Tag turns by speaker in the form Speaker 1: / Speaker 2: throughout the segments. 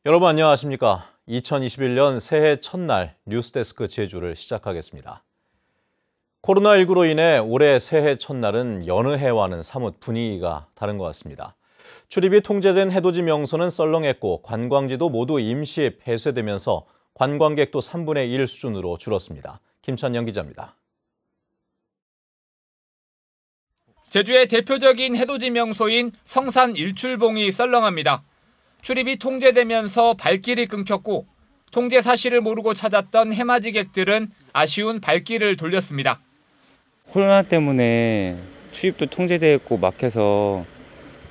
Speaker 1: 여러분 안녕하십니까? 2021년 새해 첫날 뉴스데스크 제주를 시작하겠습니다. 코로나19로 인해 올해 새해 첫날은 여느 해와는 사뭇 분위기가 다른 것 같습니다. 출입이 통제된 해돋이 명소는 썰렁했고 관광지도 모두 임시 폐쇄되면서 관광객도 3분의 1 수준으로 줄었습니다. 김찬영 기자입니다.
Speaker 2: 제주의 대표적인 해돋이 명소인 성산 일출봉이 썰렁합니다. 출입이 통제되면서 발길이 끊겼고 통제 사실을 모르고 찾았던 해맞이객들은 아쉬운 발길을 돌렸습니다.
Speaker 3: 코로나 때문에 출입도 통제되었고 막혀서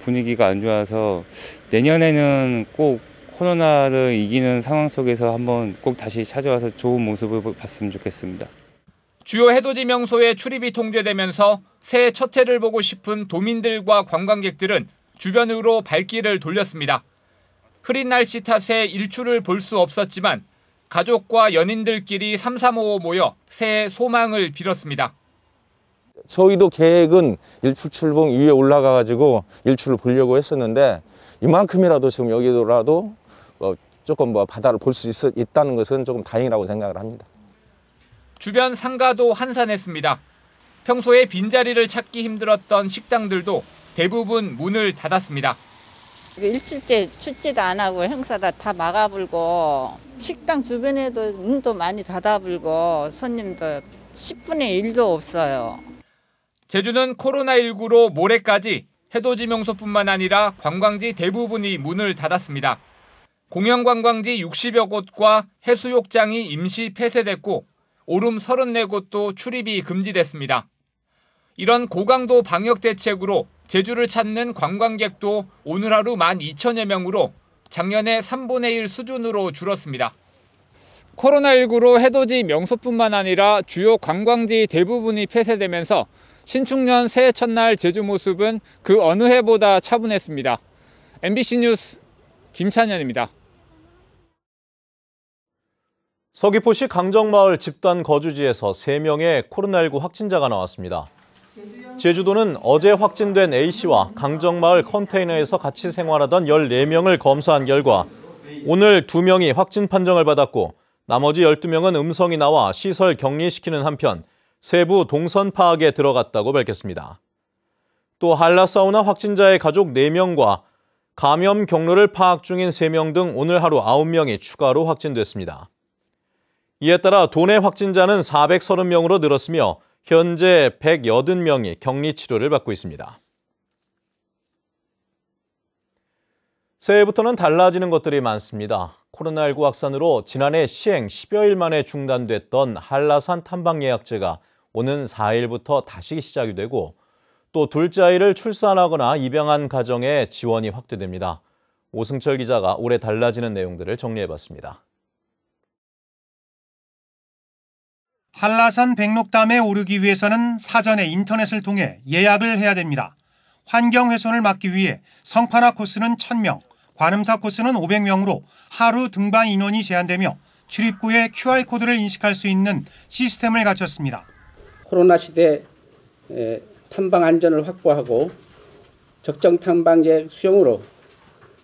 Speaker 3: 분위기가 안 좋아서 내년에는 꼭 코로나를 이기는 상황 속에서 한번 꼭 다시 찾아와서 좋은 모습을 봤으면 좋겠습니다.
Speaker 2: 주요 해돋이 명소에 출입이 통제되면서 새해 첫 해를 보고 싶은 도민들과 관광객들은 주변으로 발길을 돌렸습니다. 흐린 날씨 탓에 일출을 볼 수 없었지만 가족과 연인들끼리 삼삼오오 모여 새해 소망을 빌었습니다.
Speaker 4: 저희도 계획은 일출봉 위에 올라가가지고 일출을 보려고 했었는데 이만큼이라도 지금 여기라도 조금 바다를 볼 수 있다는 것은 조금 다행이라고 생각을 합니다.
Speaker 2: 주변 상가도 한산했습니다. 평소에 빈자리를 찾기 힘들었던 식당들도 대부분 문을 닫았습니다.
Speaker 5: 일출제 출제도 안 하고 행사다 다 막아불고 식당 주변에도 문도 많이 닫아불고 손님도 10분의 1도 없어요.
Speaker 2: 제주는 코로나19로 모레까지 해돋이 명소뿐만 아니라 관광지 대부분이 문을 닫았습니다. 공영관광지 60여 곳과 해수욕장이 임시 폐쇄됐고 오름 34곳도 출입이 금지됐습니다. 이런 고강도 방역 대책으로 제주를 찾는 관광객도 오늘 하루 12,000여 명으로 작년의 3분의 1 수준으로 줄었습니다. 코로나19로 해돋이 명소뿐만 아니라 주요 관광지 대부분이 폐쇄되면서 신축년 새해 첫날 제주 모습은 그 어느 해보다 차분했습니다. MBC 뉴스 김찬현입니다.
Speaker 1: 서귀포시 강정마을 집단 거주지에서 3명의 코로나19 확진자가 나왔습니다. 제주도는 어제 확진된 A씨와 강정마을 컨테이너에서 같이 생활하던 14명을 검사한 결과 오늘 2명이 확진 판정을 받았고 나머지 12명은 음성이 나와 시설 격리시키는 한편 세부 동선 파악에 들어갔다고 밝혔습니다. 또 한라사우나 확진자의 가족 4명과 감염 경로를 파악 중인 3명 등 오늘 하루 9명이 추가로 확진됐습니다. 이에 따라 도내 확진자는 430명으로 늘었으며 현재 180명이 격리 치료를 받고 있습니다. 새해부터는 달라지는 것들이 많습니다. 코로나19 확산으로 지난해 시행 10여일 만에 중단됐던 한라산 탐방 예약제가 오는 4일부터 다시 시작이 되고 또 둘째 아이를 출산하거나 입양한 가정에 지원이 확대됩니다. 오승철 기자가 올해 달라지는 내용들을 정리해봤습니다.
Speaker 6: 한라산 백록담에 오르기 위해서는 사전에 인터넷을 통해 예약을 해야 됩니다. 환경 훼손을 막기 위해 성판화 코스는 1,000명, 관음사 코스는 500명으로 하루 등반 인원이 제한되며 출입구에 QR코드를 인식할 수 있는 시스템을 갖췄습니다.
Speaker 7: 코로나 시대 탐방 안전을 확보하고 적정 탐방객 수용으로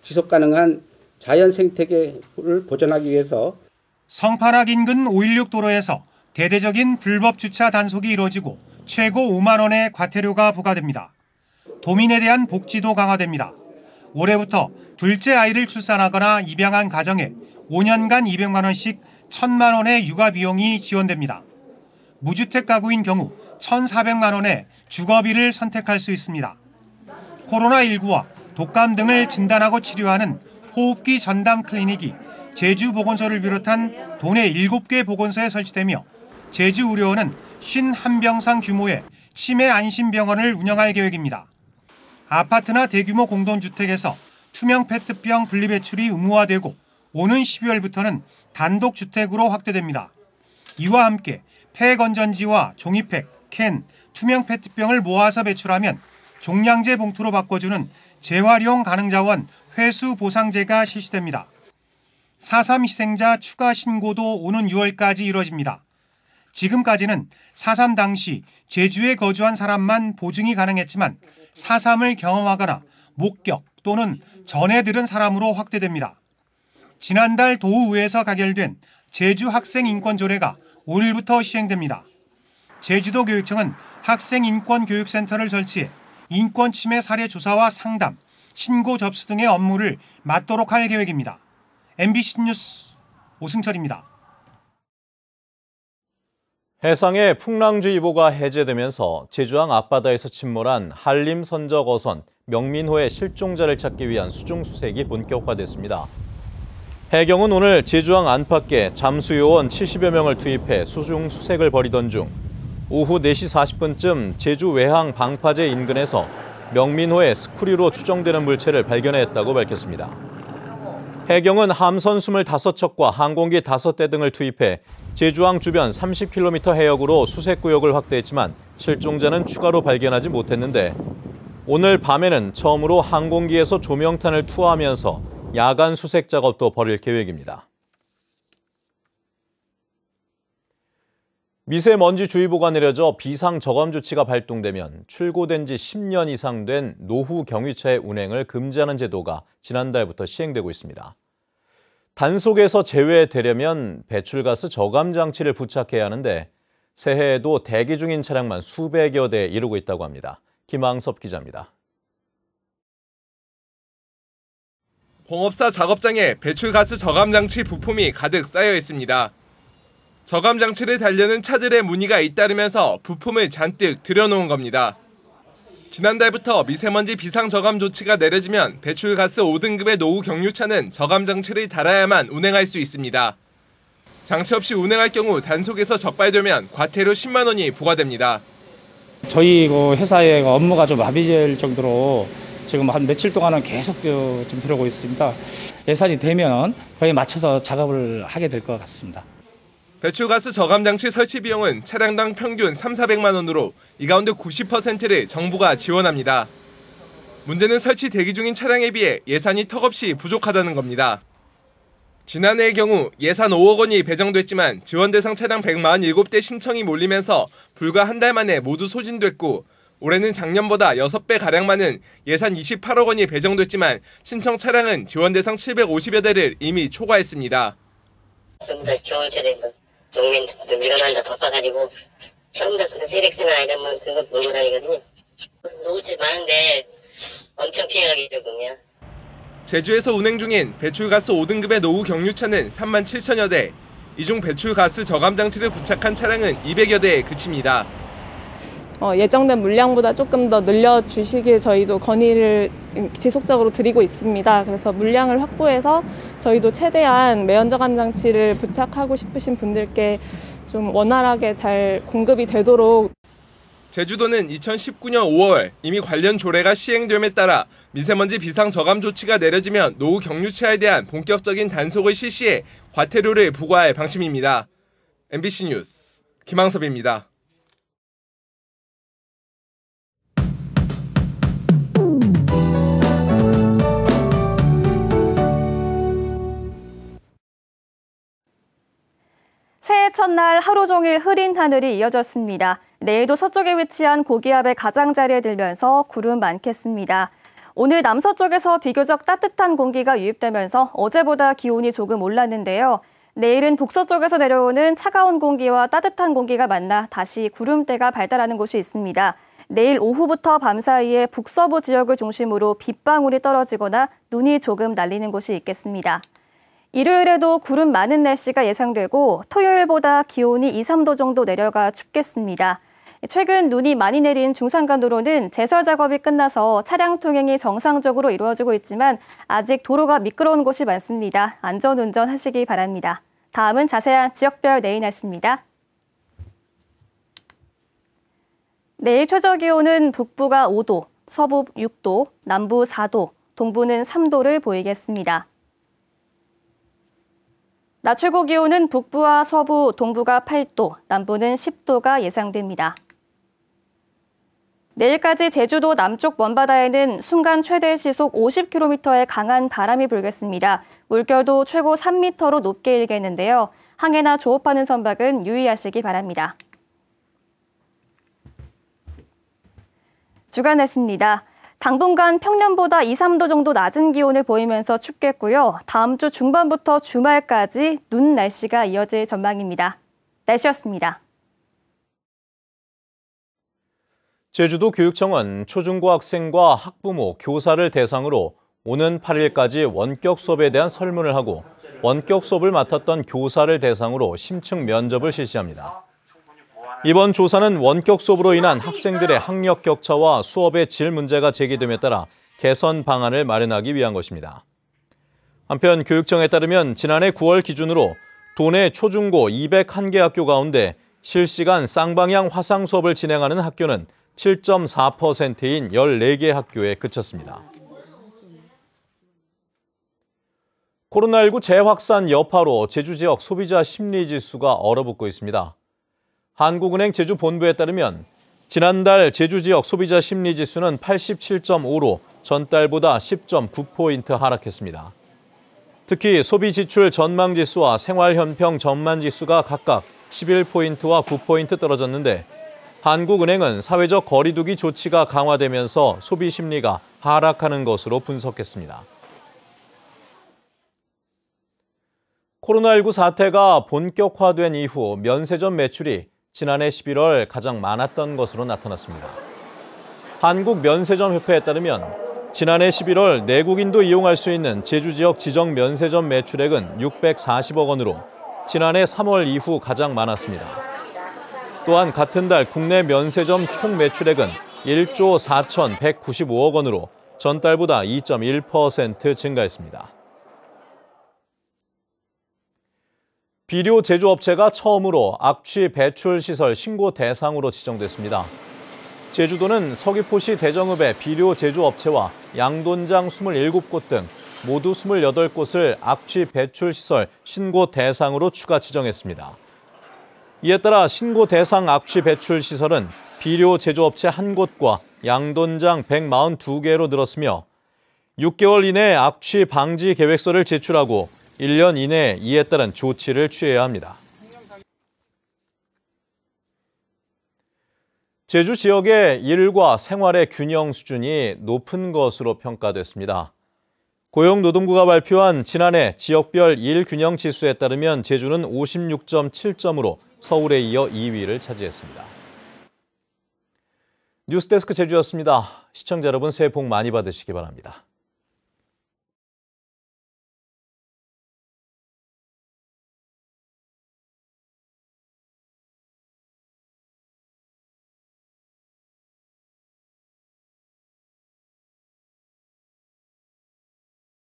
Speaker 7: 지속 가능한 자연 생태계를 보존하기 위해서
Speaker 6: 성판악 인근 516 도로에서 대대적인 불법 주차 단속이 이루어지고 최고 5만 원의 과태료가 부과됩니다. 도민에 대한 복지도 강화됩니다. 올해부터 둘째 아이를 출산하거나 입양한 가정에 5년간 200만 원씩 1,000만 원의 육아 비용이 지원됩니다. 무주택 가구인 경우 1,400만 원의 주거비를 선택할 수 있습니다. 코로나19와 독감 등을 진단하고 치료하는 호흡기 전담 클리닉이 제주보건소를 비롯한 도내 7개 보건소에 설치되며 제주의료원은 51병상 규모의 치매 안심병원을 운영할 계획입니다. 아파트나 대규모 공동주택에서 투명 페트병 분리배출이 의무화되고 오는 12월부터는 단독주택으로 확대됩니다. 이와 함께 폐건전지와 종이팩, 캔, 투명 페트병을 모아서 배출하면 종량제 봉투로 바꿔주는 재활용 가능자원 회수 보상제가 실시됩니다. 4.3 희생자 추가 신고도 오는 6월까지 이뤄집니다. 지금까지는 4.3 당시 제주에 거주한 사람만 보증이 가능했지만 4.3을 경험하거나 목격 또는 전해 들은 사람으로 확대됩니다. 지난달 도의회에서 가결된 제주 학생인권조례가 5일부터 시행됩니다. 제주도교육청은 학생인권교육센터를 설치해 인권침해 사례 조사와 상담, 신고 접수 등의 업무를 맡도록 할 계획입니다. MBC 뉴스 오승철입니다.
Speaker 1: 해상의 풍랑주의보가 해제되면서 제주항 앞바다에서 침몰한 한림 선적 어선 명민호의 실종자를 찾기 위한 수중수색이 본격화됐습니다. 해경은 오늘 제주항 안팎에 잠수요원 70여 명을 투입해 수중수색을 벌이던 중 오후 4시 40분쯤 제주 외항 방파제 인근에서 명민호의 스쿠리로 추정되는 물체를 발견했다고 밝혔습니다. 해경은 함선 25척과 항공기 5대 등을 투입해 제주항 주변 30km 해역으로 수색구역을 확대했지만 실종자는 추가로 발견하지 못했는데 오늘 밤에는 처음으로 항공기에서 조명탄을 투하하면서 야간 수색 작업도 벌일 계획입니다. 미세먼지주의보가 내려져 비상저감 조치가 발동되면 출고된 지 10년 이상 된 노후 경유차의 운행을 금지하는 제도가 지난달부터 시행되고 있습니다. 단속에서 제외되려면 배출가스 저감 장치를 부착해야 하는데 새해에도 대기 중인 차량만 수백여 대에 이르고 있다고 합니다. 김항섭 기자입니다.
Speaker 8: 공업사 작업장에 배출가스 저감장치 부품이 가득 쌓여 있습니다. 저감장치를 달려는 차들의 문의가 잇따르면서 부품을 잔뜩 들여놓은 겁니다. 지난달부터 미세먼지 비상저감 조치가 내려지면 배출가스 5등급의 노후 경유차는 저감장치를 달아야만 운행할 수 있습니다. 장치 없이 운행할 경우 단속에서 적발되면 과태료 10만 원이 부과됩니다.
Speaker 9: 저희 회사의 업무가 좀 마비될 정도로 지금 한 며칠 동안은 계속 좀 들어오고 있습니다. 예산이 되면 거기에 맞춰서 작업을 하게 될 것 같습니다.
Speaker 8: 배출가스 저감장치 설치 비용은 차량당 평균 3,400만 원으로 이 가운데 90%를 정부가 지원합니다. 문제는 설치 대기 중인 차량에 비해 예산이 턱없이 부족하다는 겁니다. 지난해의 경우 예산 5억 원이 배정됐지만 지원 대상 차량 147대 신청이 몰리면서 불과 한 달 만에 모두 소진됐고 올해는 작년보다 6배가량 많은 예산 28억 원이 배정됐지만 신청 차량은 지원 대상 750여 대를 이미 초과했습니다.
Speaker 10: 전부 다 겨울철에 농민 밀어난다 바빠가지고 전부 다 세렉스나 이런 그거 몰고 다니거든요. 노후집 많은데 엄청 피해가겠더군요.
Speaker 8: 제주에서 운행 중인 배출가스 5등급의 노후 경유차는 3만 7천여 대, 이 중 배출가스 저감장치를 부착한 차량은 200여 대에 그칩니다.
Speaker 11: 예정된 물량보다 조금 더 늘려주시길 저희도 건의를 지속적으로 드리고 있습니다. 그래서 물량을 확보해서 저희도 최대한 매연저감 장치를 부착하고 싶으신 분들께 좀 원활하게 잘 공급이 되도록.
Speaker 8: 제주도는 2019년 5월 이미 관련 조례가 시행됨에 따라 미세먼지 비상저감 조치가 내려지면 노후 경유차에 대한 본격적인 단속을 실시해 과태료를 부과할 방침입니다. MBC 뉴스 김항섭입니다.
Speaker 12: 새해 첫날 하루 종일 흐린 하늘이 이어졌습니다. 내일도 서쪽에 위치한 고기압의 가장자리에 들면서 구름 많겠습니다. 오늘 남서쪽에서 비교적 따뜻한 공기가 유입되면서 어제보다 기온이 조금 올랐는데요. 내일은 북서쪽에서 내려오는 차가운 공기와 따뜻한 공기가 만나 다시 구름대가 발달하는 곳이 있습니다. 내일 오후부터 밤 사이에 북서부 지역을 중심으로 빗방울이 떨어지거나 눈이 조금 날리는 곳이 있겠습니다. 일요일에도 구름 많은 날씨가 예상되고 토요일보다 기온이 2, 3도 정도 내려가 춥겠습니다. 최근 눈이 많이 내린 중산간도로는 제설 작업이 끝나서 차량 통행이 정상적으로 이루어지고 있지만 아직 도로가 미끄러운 곳이 많습니다. 안전운전 하시기 바랍니다. 다음은 자세한 지역별 내일 날씨입니다. 내일 최저기온은 북부가 5도, 서부 6도, 남부 4도, 동부는 3도를 보이겠습니다. 낮 최고 기온은 북부와 서부, 동부가 8도, 남부는 10도가 예상됩니다. 내일까지 제주도 남쪽 먼바다에는 순간 최대 시속 50km의 강한 바람이 불겠습니다. 물결도 최고 3m로 높게 일겠는데요. 항해나 조업하는 선박은 유의하시기 바랍니다. 주간 날씨입니다. 당분간 평년보다 2, 3도 정도 낮은 기온을 보이면서 춥겠고요. 다음 주 중반부터 주말까지 눈 날씨가 이어질 전망입니다. 날씨였습니다.
Speaker 1: 제주도 교육청은 초중고 학생과 학부모, 교사를 대상으로 오는 8일까지 원격 수업에 대한 설문을 하고 원격 수업을 맡았던 교사를 대상으로 심층 면접을 실시합니다. 이번 조사는 원격 수업으로 인한 학생들의 학력 격차와 수업의 질 문제가 제기됨에 따라 개선 방안을 마련하기 위한 것입니다. 한편 교육청에 따르면 지난해 9월 기준으로 도내 초중고 201개 학교 가운데 실시간 쌍방향 화상 수업을 진행하는 학교는 7.4%인 14개 학교에 그쳤습니다. 코로나19 재확산 여파로 제주 지역 소비자 심리지수가 얼어붙고 있습니다. 한국은행 제주본부에 따르면 지난달 제주 지역 소비자 심리지수는 87.5로 전달보다 10.9포인트 하락했습니다. 특히 소비지출 전망지수와 생활현평 전망지수가 각각 11포인트와 9포인트 떨어졌는데 한국은행은 사회적 거리두기 조치가 강화되면서 소비 심리가 하락하는 것으로 분석했습니다. 코로나19 사태가 본격화된 이후 면세점 매출이 지난해 11월 가장 많았던 것으로 나타났습니다. 한국면세점협회에 따르면 지난해 11월 내국인도 이용할 수 있는 제주 지역 지정 면세점 매출액은 640억 원으로 지난해 3월 이후 가장 많았습니다. 또한 같은 달 국내 면세점 총 매출액은 1조 4,195억 원으로 전달보다 2.1% 증가했습니다. 비료 제조업체가 처음으로 악취 배출 시설 신고 대상으로 지정됐습니다. 제주도는 서귀포시 대정읍의 비료 제조업체와 양돈장 27곳 등 모두 28곳을 악취 배출 시설 신고 대상으로 추가 지정했습니다. 이에 따라 신고 대상 악취 배출 시설은 비료 제조업체 1곳과 양돈장 142개로 늘었으며 6개월 이내에 악취 방지 계획서를 제출하고 1년 이내에 이에 따른 조치를 취해야 합니다. 제주 지역의 일과 생활의 균형 수준이 높은 것으로 평가됐습니다. 고용노동부가 발표한 지난해 지역별 일 균형 지수에 따르면 제주는 56.7점으로 서울에 이어 2위를 차지했습니다. 뉴스데스크 제주였습니다. 시청자 여러분 새해 복 많이 받으시기 바랍니다.